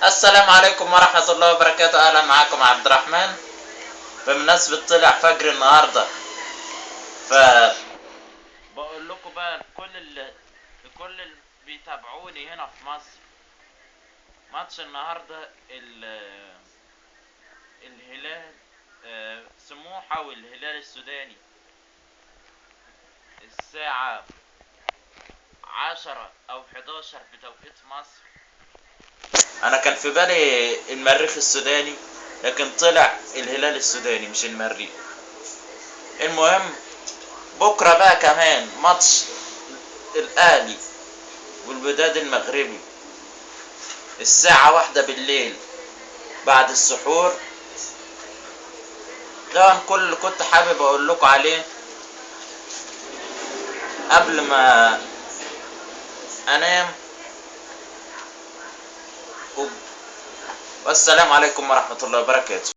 السلام عليكم ورحمة الله وبركاته. أهلا معاكم عبد الرحمن. بمناسبة طلع فجر النهاردة، ف بقول لكم بقى لكل اللي بيتابعوني هنا في مصر، ماتش النهاردة الهلال، سموحة والهلال السوداني الساعة 10 أو 11 بتوقيت مصر. أنا كان في بالي المريخ السوداني، لكن طلع الهلال السوداني مش المريخ. المهم، بكرة بقى كمان ماتش الأهلي والوداد المغربي الساعة 1 بالليل بعد السحور. ده كل اللي كنت حابب أقول لكم عليه قبل ما أنام. والسلام عليكم ورحمة الله وبركاته.